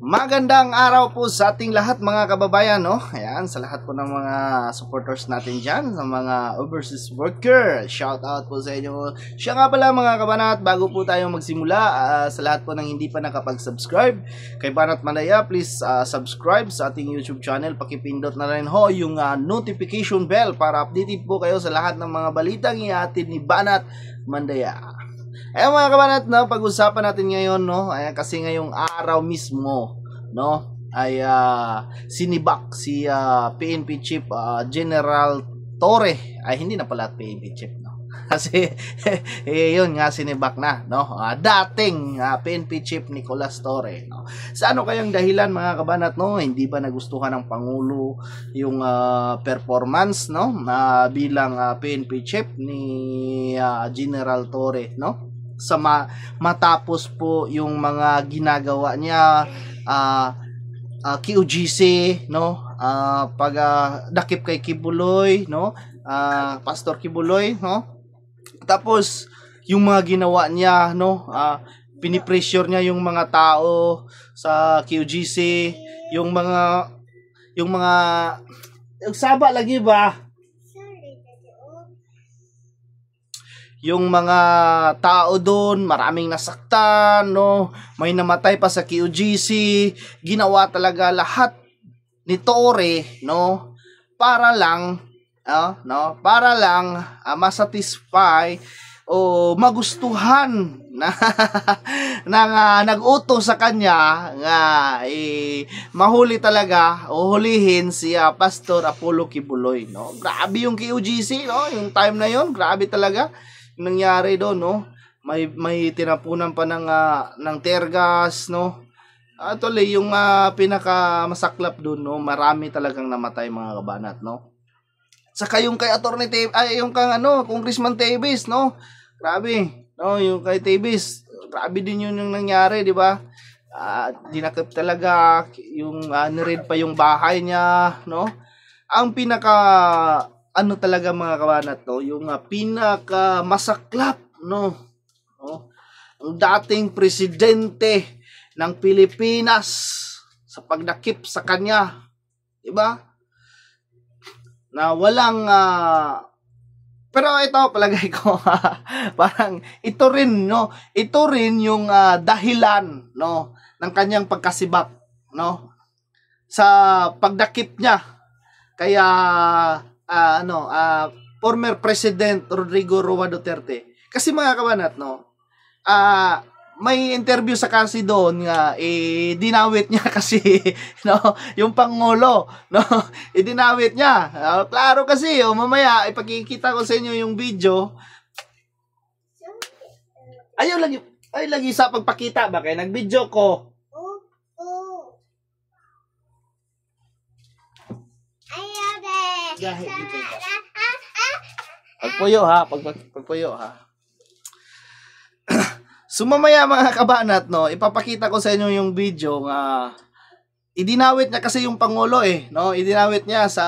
Magandang araw po sa ating lahat mga kababayan, no? Ayan, sa lahat po ng mga supporters natin dyan, sa mga overseas worker, shout out po sa inyo. Siya nga pala mga kabanat, bago po tayo magsimula, sa lahat po ng hindi pa nakapag-subscribe kay Banat Mandaya, please subscribe sa ating YouTube channel. Pakipindot na rin ho yung notification bell para updated po kayo sa lahat ng mga balitang ihatid ni Banat Mandaya. Ayan mga kabanat, no, pag-usapan natin ngayon, no, ayan, kasi ngayong araw mismo, no, ay sinibak si PNP Chief General Torre. Ay hindi na pala PNP Chief, no, kasi yun nga, sinibak na, no, dating PNP Chief Nicolas Torre, no. Sa ano kayang dahilan mga kabanat, no, hindi ba nagustuhan ng Pangulo yung performance, no, bilang PNP Chief ni General Torre, no? Sa matapos po yung mga ginagawa niya, QGC, no, pag dakip kay Kibuloy, no, Pastor Kibuloy, no, tapos yung mga ginawa niya, no, pinipressure niya yung mga tao sa QGC, yung saba lagi ba, yung mga tao doon, maraming nasaktan, no, may namatay pa sa QGC, ginawa talaga lahat ni Torre, no, para lang, masatisfy o magustuhan na nag-utos sa kanya nga mahuli talaga o hulihin si Pastor Apollo Kibuloy, no. Grabe yung QGC, no, yung time na yon, grabe talaga nangyari doon, no. May tinapunan pa ng tear gas, no. Actually, yung pinaka masaklap doon, no, marami talagang namatay mga kabanat, no. Saka yung kay Attorney yung kang Congressman Teves, no. Grabe, no, yung kay Teves, grabe din yun yung nangyari, di ba? Dinakip talaga yung niread pa yung bahay niya, no. Ang pinaka talaga mga kabanat, no, yung pinaka masaklap, no, ang dating presidente ng Pilipinas sa pagdakip sa kanya, di ba? Na walang pero ito palagay ko parang ito rin, no, ito rin yung dahilan, no, ng kanyang pagkasibak, no, sa pagdakip niya kaya former President Rodrigo Roa Duterte. Kasi mga kabanat, no, may interview sa kasi doon nga, dinawit niya kasi, no, yung Pangulo, no, dinawit niya. Klaro kasi, mamaya, ipakikita ko sa inyo yung video. Ayaw lagi sa pagpakita ba, kaya nag-video ko. Pagpuyo ha. So mamaya mga kabanat, no, ipapakita ko sa inyo yung video nga idinawit niya kasi yung Pangulo, no, idinawit niya sa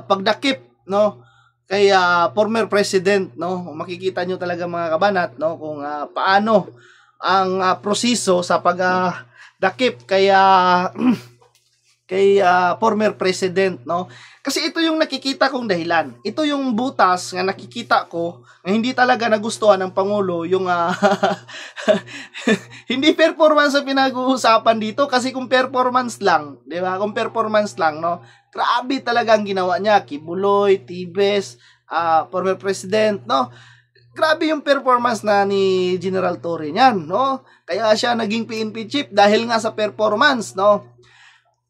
pagdakip, no, kay former president, no. Makikita nyo talaga mga kabanat, no, kung paano ang proseso sa pagdakip kay former president, no. Kasi ito yung nakikita kong dahilan. Ito yung butas nga nakikita ko na hindi talaga nagustuhan ng Pangulo yung hindi performance ang pinag-uusapan dito, kasi kung performance lang, di ba? Kung performance lang, no. Grabe talaga ang ginawa niya, Kibuloy, Teves, former president, no. Grabe yung performance na ni General Torre niyan, no. Kaya siya naging PNP chief dahil nga sa performance, no.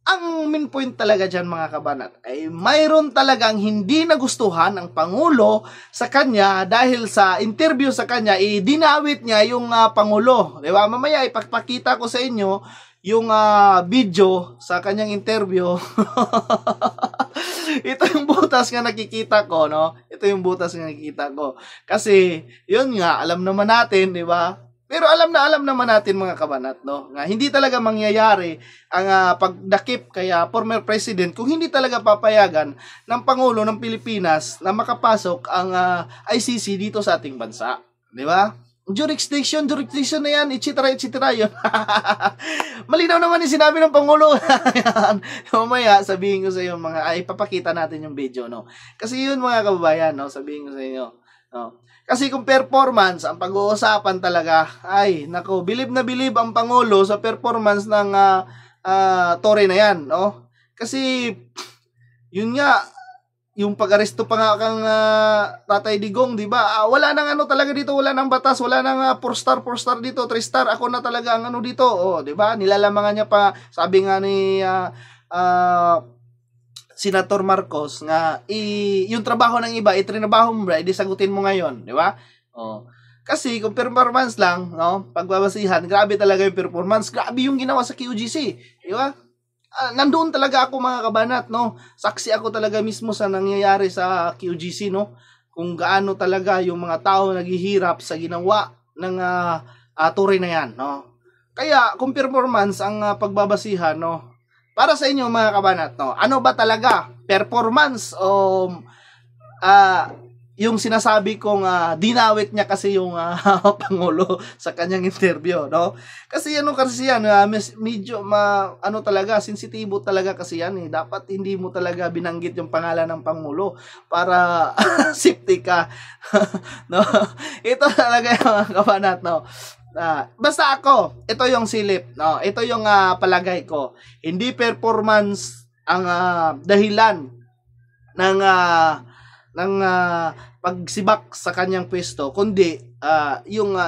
Ang main point talaga dyan mga kabanat ay mayroon talagang hindi nagustuhan ang Pangulo sa kanya dahil sa interview sa kanya, dinawit niya yung Pangulo. Diba? Mamaya ipapakita ko sa inyo yung video sa kanyang interview. Ito yung butas nga nakikita ko, no? Ito yung butas nga nakikita ko. Kasi, yun nga, alam naman natin, di ba? Pero alam naman natin mga kabanat, no, nga hindi talaga mangyayari ang pagdakip kaya former president kung hindi talaga papayagan ng Pangulo ng Pilipinas na makapasok ang ICC dito sa ating bansa, di ba? jurisdiction na yan, etc. yun. Malinaw naman yung sinabi ng Pangulo. Mamaya, sabihin ko sa iyo, ay papakita natin yung video, no? Kasi yun, mga kababayan, no? Sabihin ko sa inyo, no? Kasi kung performance, ang pag-uusapan talaga, ay, nako, bilib na bilib ang Pangulo sa performance ng Torre na yan, no? Kasi, yun nga, yung pag-aresto pa nga kang Tatay Digong, di ba? Wala nang ano talaga dito, wala nang batas, wala nang 4-star dito, 3-star, ako na talaga ang ano dito, oh, di ba? Nilalamangan niya pa, sabi nga ni Senator Marcos nga yung trabaho ng iba, itrinabaho mo ba, sagutin mo ngayon, di ba? Oh. Kasi kung performance lang, no, pagbabasihan, grabe talaga yung performance, grabe yung ginawa sa QGC, di ba? Nandoon talaga ako, mga kabanat, no. Saksi ako talaga mismo sa nangyayari sa QGC, no. Kung gaano talaga yung mga tao naghihirap sa ginawa ng Torre na yan, no. Kaya kung performance ang pagbabasihan, no, para sa inyo, mga kabanat, no, ano ba talaga? Performance o yung sinasabi kong dinawit niya kasi yung Pangulo sa kanyang interview, no? Kasi ano kasi yan, medyo ano talaga, sensitibo talaga kasi yan, eh. Dapat hindi mo talaga binanggit yung pangalan ng Pangulo para safety ka. No? Ito talaga yung mga kabanat, no? Basta ako, ito yung silip, no? Ito yung palagay ko. Hindi performance ang dahilan ng pagsibak sa kanyang pwesto, kundi yung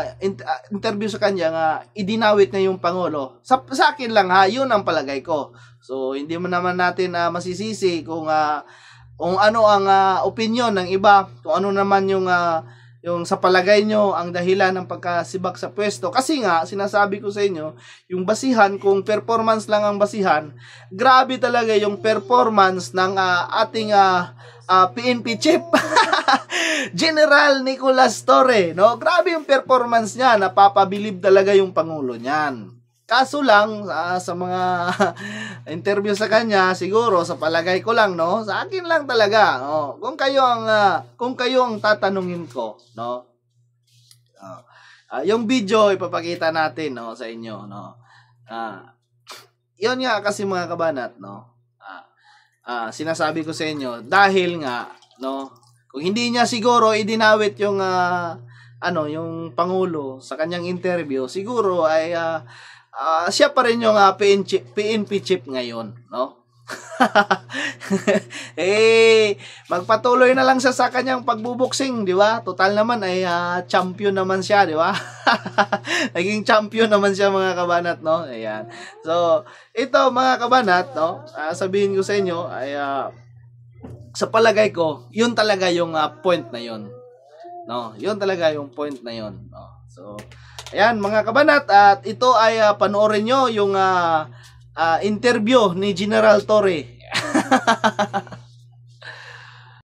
interview sa kanya idinawit na yung Pangulo. Sa akin lang yun ang palagay ko. So hindi mo naman natin masisisi kung ano ang opinion ng iba, kung ano naman yung sa palagay nyo ang dahilan ng pagkasibak sa pwesto. Kasi nga, sinasabi ko sa inyo, yung basihan, kung performance lang ang basihan, grabe talaga yung performance ng ating PNP chief, General Nicolas Torre, no? Grabe yung performance niya, napapabilib talaga yung Pangulo niyan. Kaso lang, sa mga interview sa kanya, siguro, sa palagay ko lang, no? Sa akin lang talaga, no? Kung kayo ang tatanungin ko, no? Yung video, ipapakita natin, no? Sa inyo, no? Yun nga kasi, mga kabanat, no? Sinasabi ko sa inyo, dahil nga, no? Kung hindi niya siguro idinawit yung, yung Pangulo sa kanyang interview, siguro ay, siya pa rin yung PNP chief ngayon, no? Magpatuloy na lang siya sa kanyang pagbuboksing, di ba? Total naman ay champion naman siya, di ba? Naging champion naman siya, mga kabanat, no? Ayan. So, ito, mga kabanat, no? Sabihin ko sa inyo ay sa palagay ko, yun talaga yung point na yun. No, yun talaga yung point na yun, no? So, ayan, mga kabanat, at ito ay panoorin nyo yung interview ni General Torre.